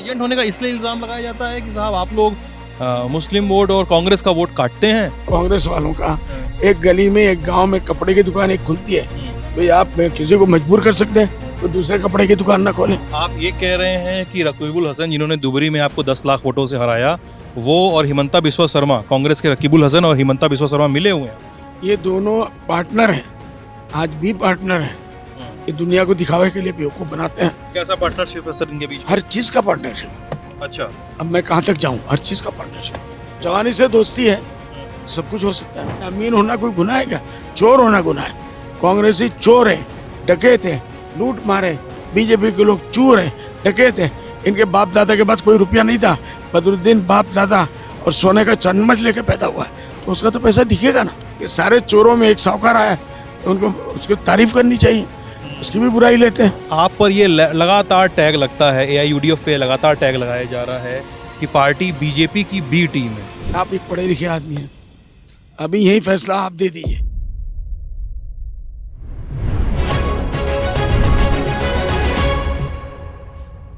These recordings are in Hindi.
एजेंट होने का इसलिए इल्जाम लगाया जाता है कि साहब आप लोग मुस्लिम वोट और कांग्रेस का वोट काटते हैं। कांग्रेस वालों का एक गली में एक गांव में कपड़े की दुकान एक खुलती है, तो आप किसी को मजबूर कर सकते हैं तो दूसरे कपड़े की दुकान ना खोलें। आप ये कह रहे हैं कि रकीबुल हसन जिन्होंने दुबरी में आपको 10 लाख वोटों से हराया, वो और हिमंता बिस्वा शर्मा, कांग्रेस के रकीबुल हसन और हिमंता बिस्वा शर्मा मिले हुए हैं। ये दोनों पार्टनर हैं, आज भी पार्टनर हैं। ये दुनिया को दिखावे के लिए बेवकूफ बनाते हैं। कैसा पार्टनरशिप है सर इनके बीच? हर चीज का पार्टनरशिप। अच्छा, अब मैं कहाँ तक जाऊँ? हर चीज का पार्टनरशिप। जवानी से दोस्ती है, सब कुछ हो सकता है। अमीन होना कोई गुनाह है क्या? चोर होना गुनाह है। कांग्रेसी चोर है, डकैत है, लूट मारे। बीजेपी के लोग चोर है, डकैत है। इनके बाप दादा के पास कोई रुपया नहीं था। बदरुद्दीन बाप दादा और सोने का चम्मच लेके पैदा हुआ है, तो उसका तो पैसा दिखेगा ना। ये सारे चोरों में एक साहूकार आया, तो उनको उसकी तारीफ करनी चाहिए, उसकी भी बुराई लेते हैं। आप पर ये लगातार टैग लगता है, AIUDF पे लगातार टैग लगाया जा रहा है कि पार्टी बीजेपी की बी टीम है। आप एक पढ़े लिखे आदमी हैं, अभी यही फैसला आप दे दीजिए।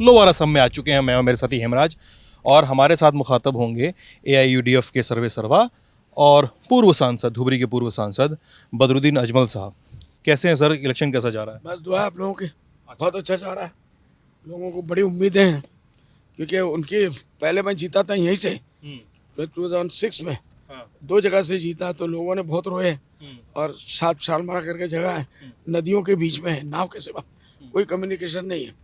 लोअर असम में आ चुके हैं मैं और मेरे साथी हेमराज, और हमारे साथ मुखातब होंगे AIUDF के सर्वे सर्वा और पूर्व सांसद, धुबरी के पूर्व सांसद बदरुद्दीन अजमल साहब। कैसे हैं सर? इलेक्शन कैसा जा रहा है? बस दुआ आप लोगों की, बहुत अच्छा जा रहा है। लोगों को बड़ी उम्मीदें हैं, क्योंकि उनकी पहले मैं जीता था यहीं से 2006 में। 2 जगह से जीता, तो लोगों ने बहुत रोए। और 7 साल मरा करके जगह है, नदियों के बीच में है, नाव के सिवा कोई कम्युनिकेशन नहीं है।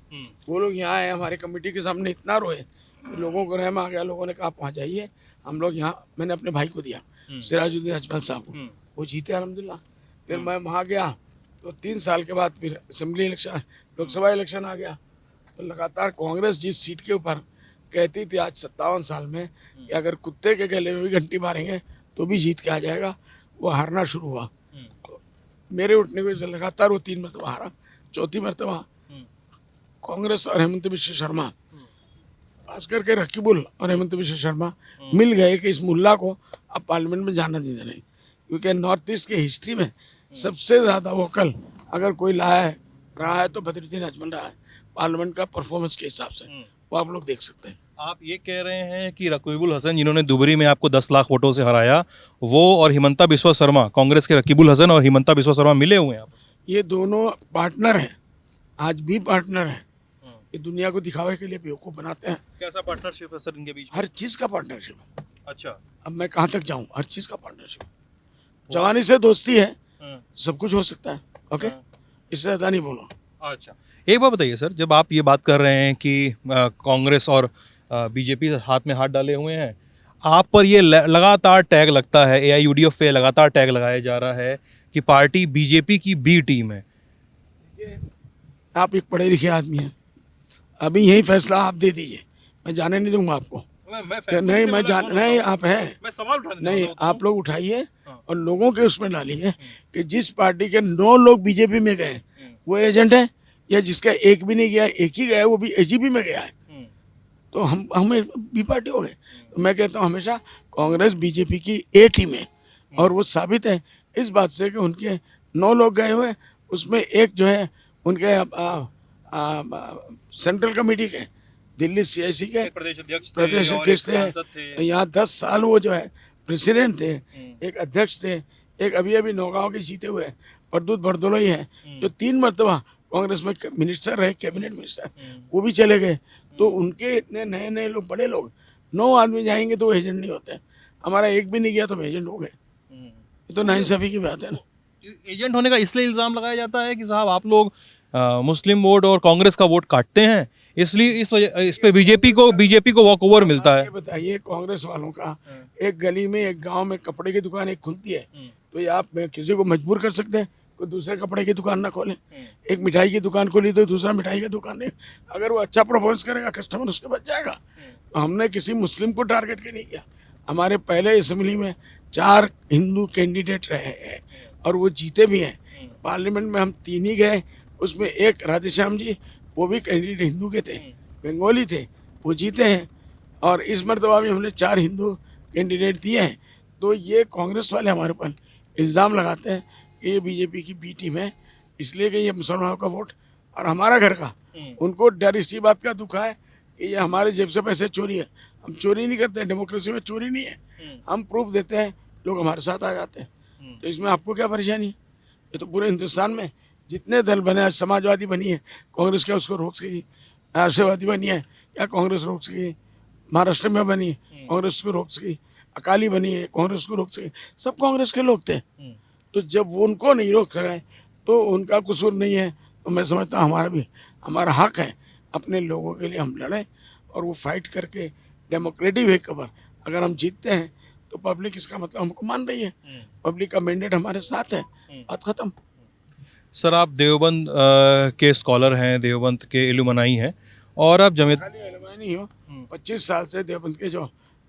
वो लोग यहाँ आए, हमारे कमेटी के सामने इतना रोए, लोगों को रहम आ गया। लोगों ने कहा आप वहाँ जाइए, हम लोग यहाँ। मैंने अपने भाई को दिया, सिराजुद्दीन अजमल साहब को, वो जीते अल्हम्दुलिल्लाह। फिर मैं वहाँ गया, तो 3 साल के बाद फिर असेंबली इलेक्शन, लोकसभा इलेक्शन आ गया। तो लगातार कांग्रेस जिस सीट के ऊपर कहती थी आज 57 साल में कि अगर कुत्ते के गले में भी घंटी मारेंगे तो भी जीत के आ जाएगा, वो हारना शुरू हुआ। तो मेरे उठने की वजह से लगातार वो 3 मरतबा हारा। चौथी मरतबा कांग्रेस और हेमंत बिस्वा शर्मा, खास करके रकीबुल और हेमंत बिस्वा शर्मा मिल गए कि इस मुल्ला को अब पार्लियामेंट में जाना नहीं देना, क्योंकि नॉर्थ ईस्ट की हिस्ट्री में सबसे ज़्यादा वोकल अगर कोई रहा है तो बदरुद्दीन अजमल रहा है, पार्लियामेंट का परफॉर्मेंस के हिसाब से। वो आप लोग देख सकते हैं। आप ये कह रहे हैं कि रकीबुल हसन जिन्होंने दुबरी में आपको 10 लाख वोटों से हराया, वो और हिमंता बिस्वा शर्मा, कांग्रेस के रकीबुल हसन और हिमंता बिस्वा शर्मा मिले हुए हैं। ये दोनों पार्टनर हैं, आज भी पार्टनर हैं। ये दुनिया को दिखावे के लिए बेवकूफ बनाते हैं। कैसा पार्टनरशिप है सर इनके बीच? हर चीज का पार्टनरशिप है। अच्छा, अब मैं कहाँ तक जाऊँ? हर चीज का पार्टनरशिप। जवानी से दोस्ती है, सब कुछ हो सकता है। ओके, इससे ज्यादा नहीं बोलो। अच्छा, एक बात बताइए सर, जब आप ये बात कर रहे हैं कि कांग्रेस और बीजेपी हाथ में हाथ डाले हुए हैं, आप पर ये लगातार टैग लगता है, AIUDF पे लगातार टैग लगाया जा रहा है कि पार्टी बीजेपी की बी टीम है। आप एक पढ़े लिखे आदमी हैं, अभी यही फैसला आप दे दीजिए। मैं जाने नहीं दूंगा आपको। नहीं, मैं जान नहीं, आप हैं, मैं सवाल उठाने नहीं, आप लोग उठाइए और लोगों के उसमें डालिए कि जिस पार्टी के 9 लोग बीजेपी में गए वो एजेंट है, या जिसका एक भी नहीं गया, एक ही गया, वो भी AGP में गया है, तो हमें बी पार्टी हो गए। तो मैं कहता हूँ हमेशा कांग्रेस बीजेपी की A टीम है, और वो साबित है इस बात से कि उनके 9 लोग गए हुए, उसमें एक जो है उनके सेंट्रल कमेटी के, दिल्ली CIC के प्रदेश अध्यक्ष थे। यहाँ 10 साल वो जो है प्रेसिडेंट थे, एक अध्यक्ष थे। एक अभी अभी नौगांव के जीते हुए प्रद्युत बरदोलोई है, जो 3 मरतबा कांग्रेस में मिनिस्टर रहे, कैबिनेट मिनिस्टर, वो भी चले गए। तो उनके इतने नए नए लोग, बड़े लोग, 9 आदमी जाएंगे तो वो एजेंट नहीं होते। हमारा एक भी नहीं गया तो हम एजेंट हो गए। ये तो नाइंसाफी की बात है ना। एजेंट होने का इसलिए इल्जाम लगाया जाता है कि साहब आप लोग मुस्लिम वोट और कांग्रेस का वोट काटते हैं, इसलिए इस पे बीजेपी को वॉक ओवर मिलता है। बताइए, कांग्रेस वालों का एक गली में एक गांव में कपड़े की दुकान एक खुलती है, तो आप किसी को मजबूर कर सकते हैं कोई दूसरे कपड़े की दुकान ना खोले। एक मिठाई की दुकान खोली तो दूसरा मिठाई की दुकान नहीं। अगर वो अच्छा परफॉर्मेंस करेगा, कस्टमर उसके बच जाएगा। तो हमने किसी मुस्लिम को टारगेट के नहीं किया। हमारे पहले असेंबली में 4 हिंदू कैंडिडेट रहे हैं और वो जीते भी हैं। पार्लियामेंट में हम 3 ही गए, उसमें एक राधेश्याम जी, वो भी कैंडिडेट हिंदू के थे, बंगाली थे, वो जीते हैं। और इस मरतबा भी हमने 4 हिंदू कैंडिडेट दिए हैं। तो ये कांग्रेस वाले हमारे ऊपर इल्ज़ाम लगाते हैं कि ये बीजेपी की बी टीम है, इसलिए कि ये मुसलमानों का वोट और हमारा घर का, उनको डर इसी बात का दुख है कि ये हमारे जेब से पैसे चोरी है। हम चोरी नहीं करते, डेमोक्रेसी में चोरी नहीं है। हम प्रूफ देते हैं, लोग हमारे साथ आ जाते हैं। तो इसमें आपको क्या परेशानी है? ये तो पूरे हिंदुस्तान में जितने दल बने, आज समाजवादी बनी है, कांग्रेस क्या उसको रोक सकेगी? राष्ट्रवादी बनी है, क्या कांग्रेस रोक सकेगी? महाराष्ट्र में बनी है, कांग्रेस को रोक सकेगी? अकाली बनी है, कांग्रेस को रोक सकेगी? सब कांग्रेस के लोग थे। तो जब वो उनको नहीं रोक सके तो उनका कसूर नहीं है। तो मैं समझता हूँ हमारा हक है अपने लोगों के लिए हम लड़ें और वो फाइट करके डेमोक्रेटिक वे पर अगर हम जीतते हैं तो पब्लिक इसका मतलब हमको मान रही है, पब्लिक का मैंडेट हमारे साथ है, बात खत्म। सर आप देवबंद के स्कॉलर हैं, देवबंद के इलुमनाई हैं और आप जमीयत खाली अलमानी नहीं हो, 25 साल से देवबंद के जो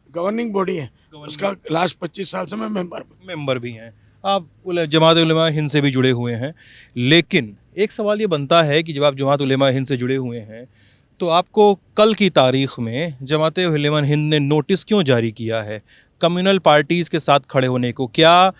गवर्निंग बॉडी है उसका लास्ट 25 साल से मैं मेंबर भी हैं, आप जमात उलेमा हिंद से भी जुड़े हुए हैं। लेकिन एक सवाल ये बनता है कि जब आप जमात उलेमा हिंद से जुड़े हुए हैं तो आपको कल की तारीख में जमात उलेमा हिंद ने नोटिस क्यों जारी किया है कम्युनल पार्टीज़ के साथ खड़े होने को? क्या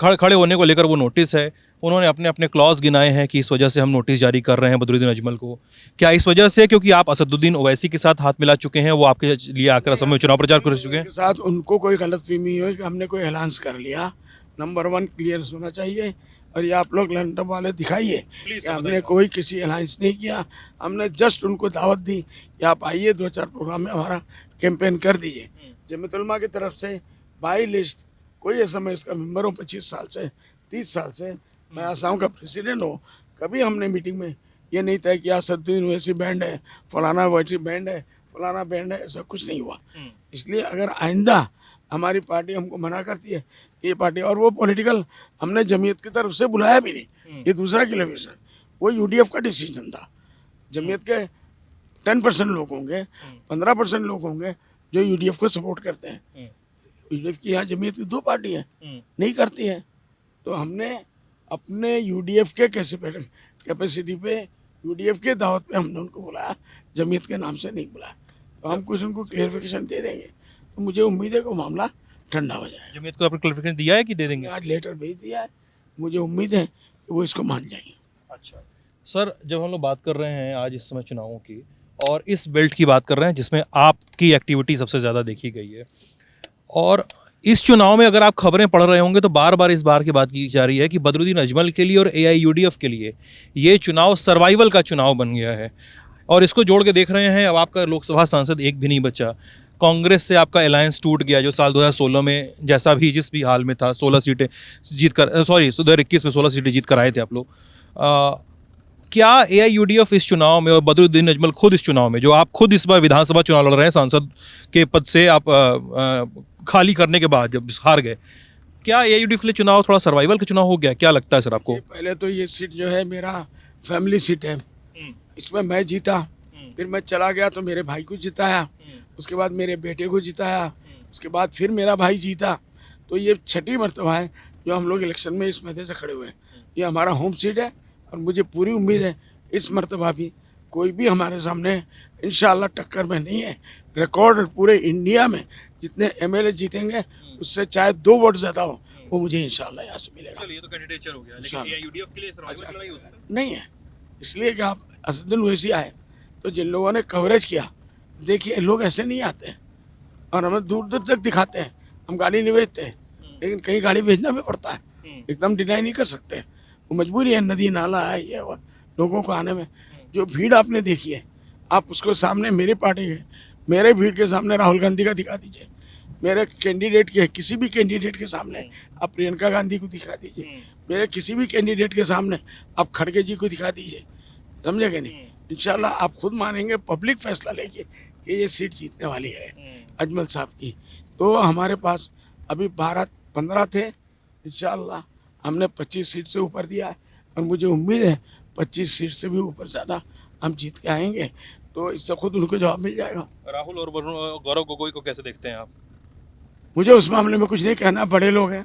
खड़े होने को लेकर वो नोटिस है? उन्होंने अपने अपने क्लॉज गिनाए हैं कि इस वजह से हम नोटिस जारी कर रहे हैं बदरुद्दीन अजमल को। क्या इस वजह से क्योंकि आप असदुद्दीन ओवैसी के साथ हाथ मिला चुके हैं, वो आपके लिए आकर असम में चुनाव प्रचार कर चुके हैं? के साथ उनको कोई गलतफहमी हो कि हमने कोई ऐलान कर लिया, नंबर 1 क्लियर होना चाहिए। और ये आप लोग लैंडअप वाले दिखाइए कि हमने कोई किसी अलायंस नहीं किया। हमने जस्ट उनको दावत दी कि आप आइए, 2-4 प्रोग्राम में हमारा कैंपेन कर दीजिए। जमीयत उलमा की तरफ से बाई लिस्ट कोई ऐसा, मैं इसका मेम्बर हूँ 25 साल से, 30 साल से, मैं आसाम का प्रेसिडेंट हूँ। कभी हमने मीटिंग में ये नहीं तय किया असदुद्दीन वैसी बैंड है, फलाना वैसी बैंड है, फलाना बैंड है, ऐसा कुछ नहीं हुआ। इसलिए अगर आइंदा हमारी पार्टी हमको मना करती है ये पार्टी, और वो पॉलिटिकल हमने जमीयत की तरफ से बुलाया भी नहीं, ये दूसरा क्लेरिफिकेशन, वो यूडीएफ का डिसीजन था। जमीयत के 10% लोग होंगे, 15% लोग होंगे जो यूडीएफ को सपोर्ट करते हैं। यूडीएफ की यहाँ जमीयत की 2 पार्टी है, नहीं करती है। तो हमने अपने यूडीएफ के कैपेसिटी पे, यूडीएफ के दावत पे हमने उनको बुलाया, जमीयत के नाम से नहीं बुलाया। तो हम कुछ उनको क्लियरिफिकेशन दे देंगे, तो मुझे उम्मीद है कि मामला ठंडा हो जाए। जमीयत को आपने क्लियरिफिकेशन दिया है कि दे देंगे? आज लेटर भेज दिया है, मुझे उम्मीद है कि वो इसको मान जाएंगे। अच्छा सर, जब हम लोग बात कर रहे हैं आज इस समय चुनावों की और इस बेल्ट की बात कर रहे हैं जिसमें आपकी एक्टिविटी सबसे ज़्यादा देखी गई है, और इस चुनाव में अगर आप खबरें पढ़ रहे होंगे तो बार बार इस बार की बात की जा रही है कि बदरुद्दीन अजमल के लिए और एआईयूडीएफ के लिए ये चुनाव सर्वाइवल का चुनाव बन गया है। और इसको जोड़ के देख रहे हैं, अब आपका लोकसभा सांसद एक भी नहीं बचा, कांग्रेस से आपका अलायंस टूट गया जो साल 2016 में जैसा भी जिस भी हाल में था, 16 सीटें जीत कर 2021 में 16 सीटें जीत कर आए थे आप लोग। क्या एआईयूडीएफ इस चुनाव में और बदरुद्दीन अजमल खुद इस चुनाव में, जो आप खुद इस बार विधानसभा चुनाव लड़ रहे हैं, सांसद के पद से आप खाली करने के बाद जब हार गए, क्या एआईयूडीएफ के लिए चुनाव थोड़ा सर्वाइवल का चुनाव हो गया? क्या लगता है सर आपको? पहले तो ये सीट जो है मेरा फैमिली सीट है, इसमें मैं जीता, फिर मैं चला गया तो मेरे भाई को जिताया, उसके बाद मेरे बेटे को जिताया, उसके बाद फिर मेरा भाई जीता। तो ये 6ठी मर्तबा है जो हम लोग इलेक्शन में इस मैदान से खड़े हुए हैं। ये हमारा होम सीट है और मुझे पूरी उम्मीद है इस मर्तबा भी कोई भी हमारे सामने इंशाल्लाह टक्कर में नहीं है। रिकॉर्ड पूरे इंडिया में जितने एमएलए जीतेंगे उससे चाहे 2 वोट ज़्यादा हो, वो मुझे इंशाल्लाह यहाँ से मिलेगा। चलिए, ये तो कैंडिडेचर हो गया, लेकिन एआईयूडीएफ के लिए सर्वाइवल की लड़ाई हो सकती है? नहीं है, इसलिए कि आप असदुद्दीन ओवैसी आए तो जिन लोगों ने कवरेज किया, देखिए लोग ऐसे नहीं आते हैं और हमें दूर दूर तक दिखाते हैं। हम गाड़ी नहीं भेजते हैं, लेकिन कहीं गाड़ी भेजना भी पड़ता है, एकदम डिनाई नहीं कर सकते। वो मजबूरी है, नदी नाला है ये और लोगों को आने में। जो भीड़ आपने देखी है, आप उसको सामने मेरी पार्टी के, मेरे भीड़ के सामने राहुल गांधी का दिखा दीजिए, मेरे कैंडिडेट के, किसी भी कैंडिडेट के सामने आप प्रियंका गांधी को दिखा दीजिए, मेरे किसी भी कैंडिडेट के सामने आप खड़गे जी को दिखा दीजिए, समझे कि नहीं? इंशाल्लाह आप खुद मानेंगे, पब्लिक फैसला लेके कि ये सीट जीतने वाली है अजमल साहब की। तो हमारे पास अभी 12-15 थे, इंशाल्लाह हमने 25 सीट से ऊपर दिया है और मुझे उम्मीद है 25 सीट से भी ऊपर ज़्यादा हम जीत के आएंगे। तो इससे खुद उनको जवाब मिल जाएगा। राहुल और गौरव गोगोई को कैसे देखते हैं आप? मुझे उस मामले में कुछ नहीं कहना, बड़े लोग हैं,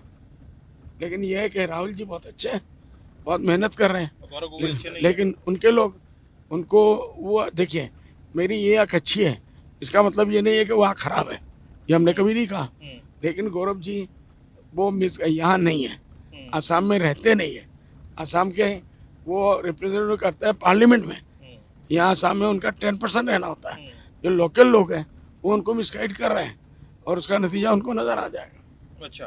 लेकिन यह है कि राहुल जी बहुत अच्छे हैं, बहुत मेहनत कर रहे हैं, लेकिन उनके लोग उनको वो देखिए, मेरी ये आँख अच्छी है इसका मतलब ये नहीं है कि वो आँख खराब है, ये हमने कभी नहीं कहा। लेकिन गौरव जी वो यहाँ नहीं है, आसाम में रहते नहीं है, आसाम के वो रिप्रेजेंटेटिव करते हैं पार्लियामेंट में, यहाँ आसाम में उनका 10% रहना होता है, जो लोकल लोग हैं वो उनको मिसगाइड कर रहे हैं और उसका नतीजा उनको नजर आ जाएगा। अच्छा,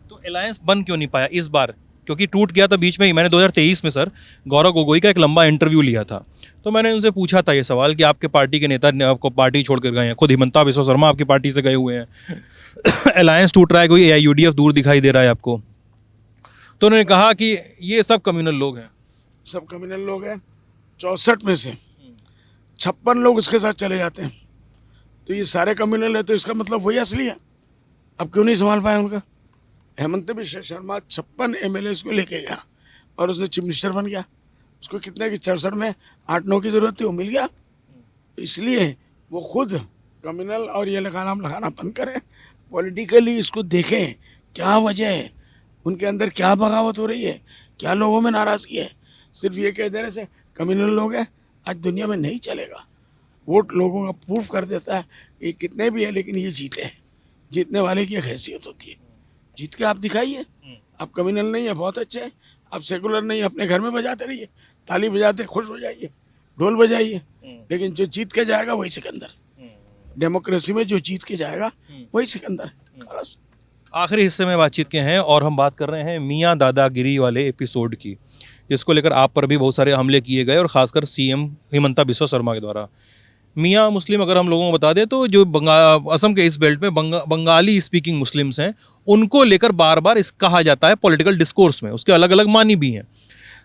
तो अलायंस बन क्यों नहीं पाया इस बार? क्योंकि टूट गया था बीच में ही। मैंने 2023 में सर गौरव गोगोई का एक लंबा इंटरव्यू लिया था, तो मैंने उनसे पूछा था ये सवाल कि आपके पार्टी के नेता ने आपको पार्टी छोड़कर गए हैं, खुद हिमंता बिस्वा शर्मा आपकी पार्टी से गए हुए हैं अलायंस टूट रहा है, कोई AIUDF दूर दिखाई दे रहा है आपको। तो उन्होंने कहा कि ये सब कम्युनल लोग हैं। सब कम्युनल लोग हैं, 64 में से 56 लोग उसके साथ चले जाते हैं, तो ये सारे कम्युनल है, तो इसका मतलब वही असली है। अब क्यों नहीं संभाल पाया उनका? हेमंत बिस्वा शर्मा 56 MLA को लेके गया और उसने चीफ मिनिस्टर बन गया। उसको कितने की 64 में 8-9 की जरूरत थी, वो मिल गया। तो इसलिए वो खुद कम्युनल और ये लगाना बंद करें, पॉलिटिकली इसको देखें क्या वजह है, उनके अंदर क्या बगावत हो रही है, क्या लोगों में नाराजगी है। सिर्फ ये कह देने से कम्युनल लोग हैं आज दुनिया में नहीं चलेगा। वोट लोगों का प्रूफ कर देता है कि कितने भी है लेकिन ये जीते हैं। जीतने वाले की एक हैसियत होती है, जीत के आप दिखाइए। आप कम्युनल नहीं है, बहुत अच्छे हैं। आप सेकुलर नहीं है, अपने घर में बजाते रहिए, ताली बजाते खुश हो जाइए, ढोल बजाइए, लेकिन जो जीत के जाएगा वही सिकंदर। डेमोक्रेसी में जो जीत के जाएगा वही सिकंदर है। बस आखिरी हिस्से में बातचीत के हैं और हम बात कर रहे हैं मियाँ दादागिरी वाले एपिसोड की, जिसको लेकर आप पर भी बहुत सारे हमले किए गए और खासकर CM हिमंता बिस्वा शर्मा के द्वारा। मियाँ मुस्लिम अगर हम लोगों को बता दें तो जो असम के इस बेल्ट में बंगाली स्पीकिंग मुस्लिम्स हैं, उनको लेकर बार बार इस कहा जाता है पॉलिटिकल डिस्कोर्स में, उसके अलग अलग मानी भी हैं।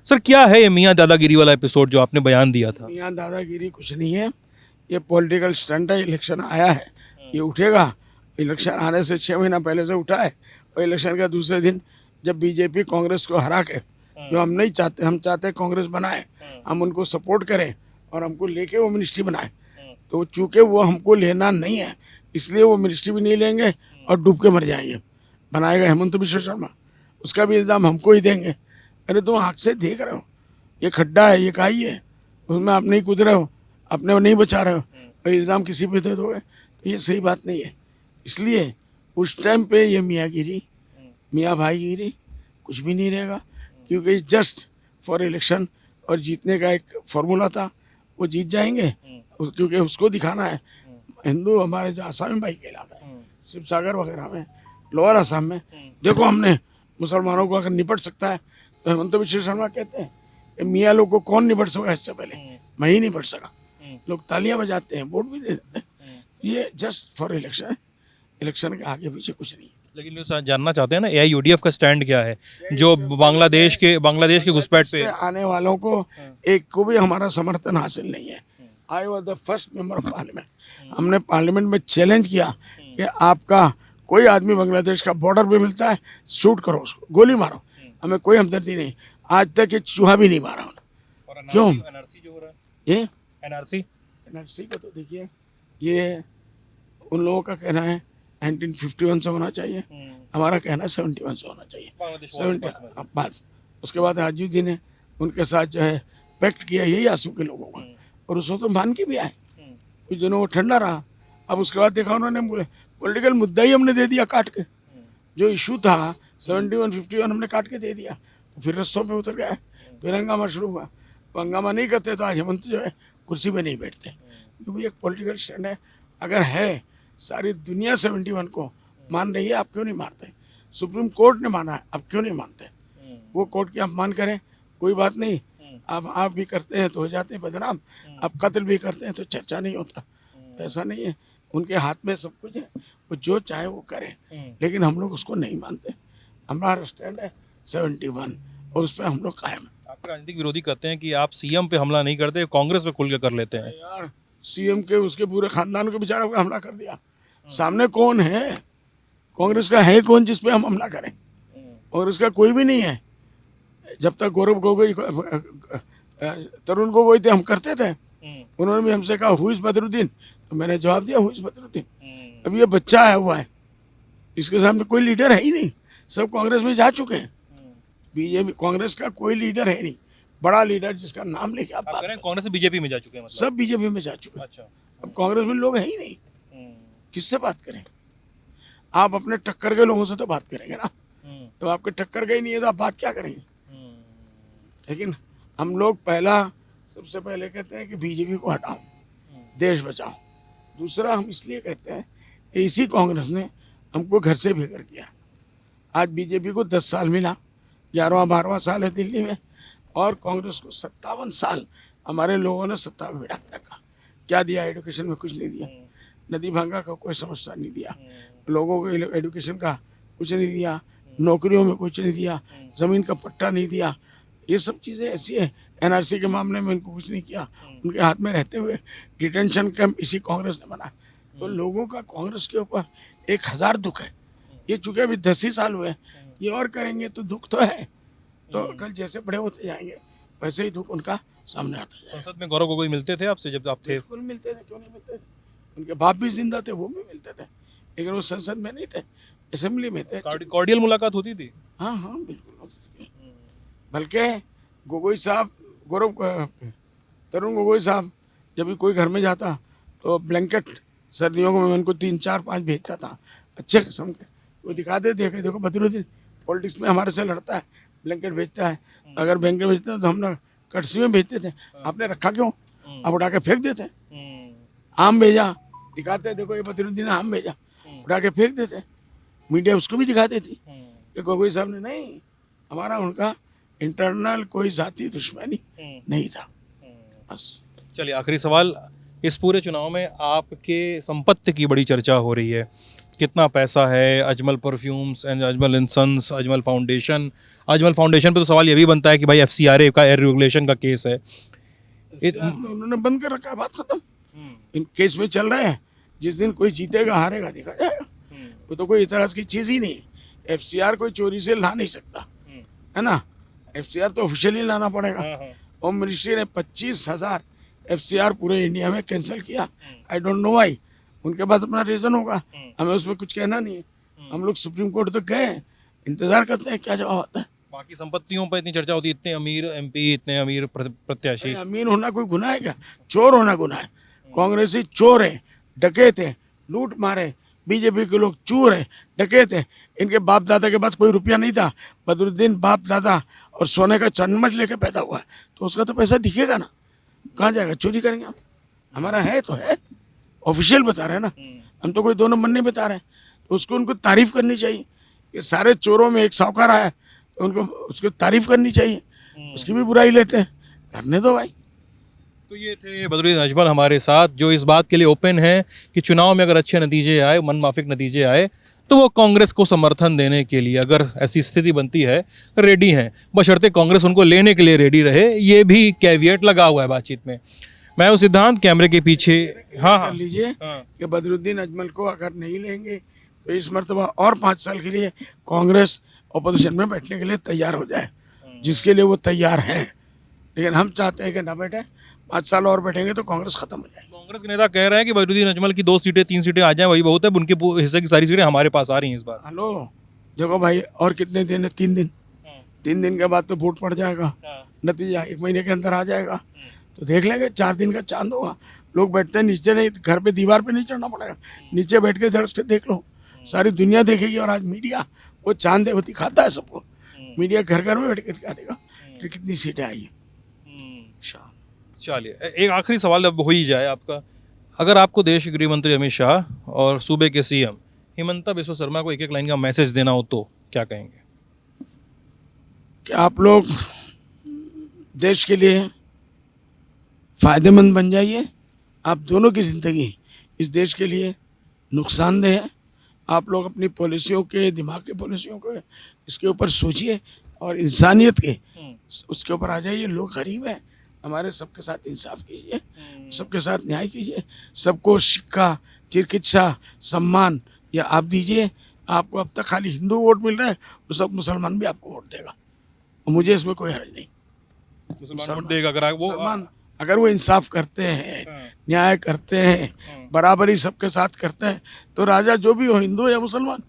सर क्या है ये मियाँ दादागिरी वाला एपिसोड जो आपने बयान दिया था? मियाँ दादागिरी कुछ नहीं है, ये पॉलिटिकल स्टंट है। इलेक्शन आया है, ये उठेगा। इलेक्शन आने से 6 महीना पहले से उठा है और इलेक्शन का दूसरे दिन जब बीजेपी कांग्रेस को हरा के, जो हम नहीं चाहते, हम चाहते हैं कांग्रेस बनाए, हम उनको सपोर्ट करें और हमको लेके वो मिनिस्ट्री बनाए, तो चूँकि वो हमको लेना नहीं है इसलिए वो मिनिस्ट्री भी नहीं लेंगे और डूब के मर जाएंगे। बनाएगा हेमंत बिस्वा शर्मा, उसका भी इल्ज़ाम हमको ही देंगे। अरे तुम आँख से देख रहे हो ये खड्डा है, ये खाई है, उसमें आप नहीं कूद रहे हो, अपने नहीं बचा रहे हो और इल्ज़ाम किसी पे दे दोगे, तो ये सही बात नहीं है। इसलिए उस टाइम पे ये मियाँगिरी, मियाँ भाईगिरी कुछ भी नहीं रहेगा, क्योंकि जस्ट फॉर इलेक्शन और जीतने का एक फॉर्मूला था, वो जीत जाएंगे क्योंकि उसको दिखाना है। हिंदू हमारे जो आसामी भाई के इलाका है, शिव सागर वगैरह में, लोअर आसाम में, देखो हमने मुसलमानों को अगर निपट सकता है तो हेमंत बिस्वा शर्मा कहते हैं कि मियाँ लोग को कौन निपट सका, इससे पहले मैं ही निपट सका। लोग तालियां बजाते हैं, वोट भी दे देते हैं। ये जस्ट फॉर इलेक्शन है, इलेक्शन के आगे पीछे कुछ नहीं। लेकिन जो जानना चाहते हैं ना AIUDF का स्टैंड क्या है, जो बांग्लादेश के घुसपैठ पे आने वालों को एक को भी हमारा समर्थन हासिल नहीं है। I was the first member of parliament, हमने पार्लियामेंट में चैलेंज किया कि आपका कोई आदमी बांग्लादेश का बॉर्डर पे मिलता है, शूट करो उसको, गोली मारो, हमें कोई हमदर्दी नहीं। आज तक ये चूहा भी नहीं मारा उन्होंने। क्यों? NRC जो हो रहा है, ये NRC को तो देखिए, ये उन लोगों का कहना है 1951 से होना चाहिए, हमारा कहना 71 से होना चाहिए। 70 बाद उसके बाद राजीव ने उनके साथ जो है पैक्ट किया यही आंसू के लोगों का, और उसको तो मान के भी आए। कुछ दिनों वो ठंडा रहा, अब उसके बाद देखा उन्होंने पॉलिटिकल मुद्दा ही हमने दे दिया काट के, जो इशू था 71-51 हमने काट के दे दिया, तो फिर रस्तों पे उतर गया, फिर हंगामा शुरू हुआ। हंगामा नहीं करते तो आज हेमंत जो है कुर्सी पे नहीं बैठते, क्योंकि एक पॉलिटिकल स्टैंड है। अगर है, सारी दुनिया 71 को मान रही है, आप क्यों नहीं मानते? सुप्रीम कोर्ट ने माना है, आप क्यों नहीं मानते? वो कोर्ट की अपमान करें, कोई बात नहीं, आप भी करते हैं तो हो जाते हैं बदनाम, आप कत्ल भी करते हैं तो चर्चा नहीं होता। ऐसा नहीं है, उनके हाथ में सब कुछ है, वो जो चाहे वो करें, लेकिन हम लोग उसको नहीं मानते। हमारा स्टैंड है 71 और उस पर हम लोग कायम है। आपके राजनीतिक विरोधी कहते हैं कि आप CM पे हमला नहीं करते, कांग्रेस पे खुल के कर लेते हैं। यार CM के उसके पूरे खानदान के बेचारे पे हमला कर दिया, सामने कौन है? कांग्रेस का है कौन जिस पे हम हमला करें? कांग्रेस का कोई भी नहीं है। जब तक गौरव गोगोई, तरुण गोगोई थे, हम करते थे, उन्होंने भी हमसे कहा हु इज बदरुद्दीन, तो मैंने जवाब दिया हु इज बदरुद्दीन। अब ये बच्चा आया हुआ है, इसके सामने कोई लीडर है ही नहीं, सब कांग्रेस में जा चुके हैं। बीजेपी कांग्रेस का कोई लीडर है नहीं, बड़ा लीडर जिसका नाम लेके आप बात करें। कांग्रेस से बीजेपी में जा चुके हैं, मतलब सब बीजेपी में जा चुके हैं। अच्छा, अब कांग्रेस में लोग हैं ही नहीं, किससे बात करें? आप अपने टक्कर के लोगों से तो बात करेंगे ना, तो आपके टक्कर के ही नहीं है तो आप बात क्या करेंगे? लेकिन हम लोग सबसे पहले कहते हैं कि बीजेपी को हटाओ, देश बचाओ। दूसरा हम इसलिए कहते हैं कि इसी कांग्रेस ने हमको घर से बेघर किया। आज बीजेपी को 10 साल मिला, 11वां 12वां साल है दिल्ली में, और कांग्रेस को 57 साल हमारे लोगों ने सत्ता में बिठा के रखा। क्या दिया? एजुकेशन में कुछ नहीं दिया, नदी भांगा का कोई समस्या नहीं दिया, लोगों को एजुकेशन का कुछ नहीं दिया, नौकरियों में कुछ नहीं दिया, ज़मीन का पट्टा नहीं दिया। ये सब चीज़ें ऐसी है। एनआरसी के मामले में इनको कुछ नहीं किया, उनके हाथ में रहते हुए डिटेंशन कैंप इसी कांग्रेस ने बनाया। तो लोगों का कांग्रेस के ऊपर 1000 दुख है। ये चूँकि अभी 10 ही साल हुए, ये और करेंगे तो दुख तो है, तो कल जैसे बड़े होते जाएंगे वैसे ही दुख उनका सामने आता जाएगा। संसद में गौरव गोगोई मिलते थे आपसे जब आप थे? बिल्कुल मिलते थे, क्यों नहीं मिलते थे। उनके बाप भी जिंदा थे, वो भी मिलते थे, लेकिन वो संसद में नहीं थे, असेंबली में थे। कॉर्डियल मुलाकात होती थी? हाँ हाँ बिल्कुल होती थी। बल्कि गोगोई साहब, तरुण गोगोई साहब जब भी कोई घर में जाता तो ब्लैंकेट सर्दियों को मैं उनको 3 4 5 भेजता था, अच्छे किस्म के। वो दिखाते थे कि देखो बदरुद्दीन पॉलिटिक्स में हमारे से लड़ता है, ब्लैंकेट भेजता है। अगर ब्लैंकेट भेजते तो हम लोग कड़सी में भेजते थे, आपने रखा क्यों? आप उठा के फेंक देते। आम भेजा, दिखाते देखो ये बदरुद्दीन ने आम भेजा, उठा के फेंक देते। मीडिया उसको भी दिखाती थी कि गोगोई साहब ने नहीं, हमारा उनका इंटरनल कोई जाति दुश्मनी नहीं था। बस। चलिए आखिरी सवाल, इस पूरे चुनाव में आपके संपत्ति की बड़ी चर्चा हो रही है, कितना पैसा है Ajmal perfumes and Ajmal and sons, Ajmal foundation पे तो सवाल ये भी बनता है कि भाई FCRA का एयर रेगुलेशन का केस है, उन्होंने बंद कर रखा, बात खत्म। इन केस में चल रहे हैं, जिस दिन कोई जीतेगा हारेगा देखा जाएगा। वो तो कोई इतराज की चीज़ ही नहीं। FCR कोई चोरी से ला नहीं सकता, है ना। FCR तो ऑफिशियली लाना पड़ेगा। होम मिनिस्ट्री ने 25,000 FCR पूरे इंडिया में कैंसिल किया। आई डोंट नो वाई, उनके पास अपना रीज़न होगा, हमें उसमें कुछ कहना नहीं है। हम लोग सुप्रीम कोर्ट तक गए, इंतजार करते हैं क्या जवाब आता है। बाकी संपत्तियों पर इतनी चर्चा होती है, इतने अमीर MP, इतने अमीर प्रत्याशी। अमीर होना कोई गुनाह है क्या? चोर होना गुनाह है। कांग्रेसी चोर है, डकैत है, लूट मारे। बीजेपी के लोग चोर है, डकैत है। इनके बाप दादा के पास कोई रुपया नहीं था। बदरुद्दीन बाप दादा और सोने का चम्मच लेके पैदा हुआ है, तो उसका तो पैसा दिखेगा ना, कहाँ जाएगा? चोरी करेंगे हम? हमारा है तो है, ऑफिशियल बता रहे हैं ना, हम तो कोई 2 नंबर नहीं बता रहे। तो उसको उनको तारीफ करनी चाहिए कि सारे चोरों में एक साहूकार आया, तो उनको उसको तारीफ करनी चाहिए। उसकी भी बुराई लेते हैं, करने दो भाई। तो ये थे बदरुद्दीन अजमल हमारे साथ, जो इस बात के लिए ओपन है कि चुनाव में अगर अच्छे नतीजे आए, मनमाफिक नतीजे आए, तो वो कांग्रेस को समर्थन देने के लिए, अगर ऐसी स्थिति बनती है, रेडी हैं, बशर्ते कांग्रेस उनको लेने के लिए रेडी रहे। ये भी कैविएट लगा हुआ है बातचीत में। मैं उस सिद्धांत कैमरे के पीछे कर लीजिए कि बदरुद्दीन अजमल को अगर नहीं लेंगे तो इस मरतबा और 5 साल के लिए कांग्रेस अपोजिशन में बैठने के लिए तैयार हो जाए, जिसके लिए वो तैयार है। लेकिन हम चाहते हैं कि ना बैठे, 5 साल और बैठेंगे तो कांग्रेस खत्म हो जाएगी। कांग्रेस के नेता कह रहे हैं कि बदरुद्दीन अजमल की 2 सीटें 3 सीटें आ जाएं वही बहुत है, उनके हिस्से की सारी सीटें हमारे पास आ रही हैं इस बार। हेलो देखो भाई, और कितने दिन है? 3 दिन। 3 दिन के बाद तो वोट पड़ जाएगा, नतीजा 1 महीने के अंदर आ जाएगा, तो देख लेंगे। 4 दिन का चांद होगा। लोग बैठते हैं नीचे, नहीं घर पे दीवार पे नहीं चढ़ना पड़ेगा, नीचे बैठ के धड़ से देख लो, सारी दुनिया देखेगी। और आज मीडिया वो चांद दिखाता है सबको, मीडिया घर घर में बैठ के दिखा देगा कि कितनी सीटें आई हैं। चलिए एक आखिरी सवाल अब हो ही जाए आपका, अगर आपको देश के गृह मंत्री अमित शाह और सूबे के CM हिमंता बिस्वा शर्मा को एक लाइन का मैसेज देना हो तो क्या कहेंगे? कि आप लोग देश के लिए फ़ायदेमंद बन जाइए। आप दोनों की ज़िंदगी इस देश के लिए नुकसानदेह है। आप लोग अपनी पॉलिसियों के, दिमाग की पॉलिसियों के, इसके ऊपर सोचिए और इंसानियत के उसके ऊपर आ जाइए। लोग गरीब हैं, हमारे सबके साथ इंसाफ कीजिए, सबके साथ न्याय कीजिए, सबको शिक्षा, चिकित्सा, सम्मान या आप दीजिए। आपको अब तक खाली हिंदू वोट मिल रहा है, वो सब मुसलमान भी आपको वोट देगा, और मुझे इसमें कोई हर्ज नहीं। मुसलमान वोट देगा अगर वो इंसाफ करते हैं, न्याय करते हैं, बराबरी सबके साथ करते हैं, तो राजा जो भी हो, हिंदू या मुसलमान,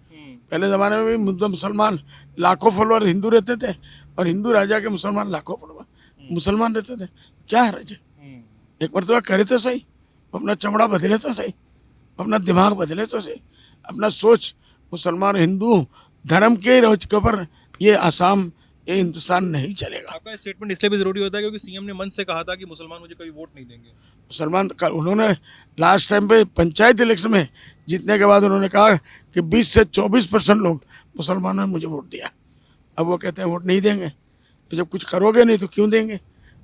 पहले ज़माने में भी मुसलमान लाखों फॉलोअर हिंदू रहते थे, और हिंदू राजा के मुसलमान लाखों फॉलोअर मुसलमान रहते थे। क्या हर्ज है? एक मरतबा करे तो सही, अपना चमड़ा बदले तो सही, अपना दिमाग बदले तो सही, अपना सोच मुसलमान हिंदू धर्म के रोज के ऊपर ये आसाम, ये हिंदुस्तान नहीं चलेगा। आपका स्टेटमेंट इसलिए भी जरूरी होता है क्योंकि CM ने मंच से कहा था कि मुसलमान मुझे कभी वोट नहीं देंगे। मुसलमान का उन्होंने लास्ट टाइम पे पंचायत इलेक्शन में जीतने के बाद उन्होंने कहा कि 20 से 24% लोग मुसलमानों ने मुझे वोट दिया। अब वो कहते हैं वोट नहीं देंगे। तो जब कुछ करोगे नहीं तो क्यों देंगे?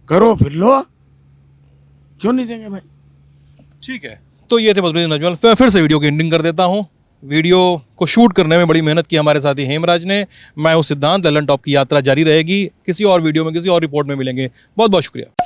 करो फिर लो, क्यों नहीं देंगे भाई? ठीक है, तो ये थे बदरुद्दीन अजमल। फिर से वीडियो की एंडिंग कर देता हूँ। वीडियो को शूट करने में बड़ी मेहनत की हमारे साथी हेमराज ने। मैं हूँ सिद्धांत। ललन टॉप की यात्रा जारी रहेगी। किसी और वीडियो में किसी और रिपोर्ट में मिलेंगे। बहुत बहुत शुक्रिया।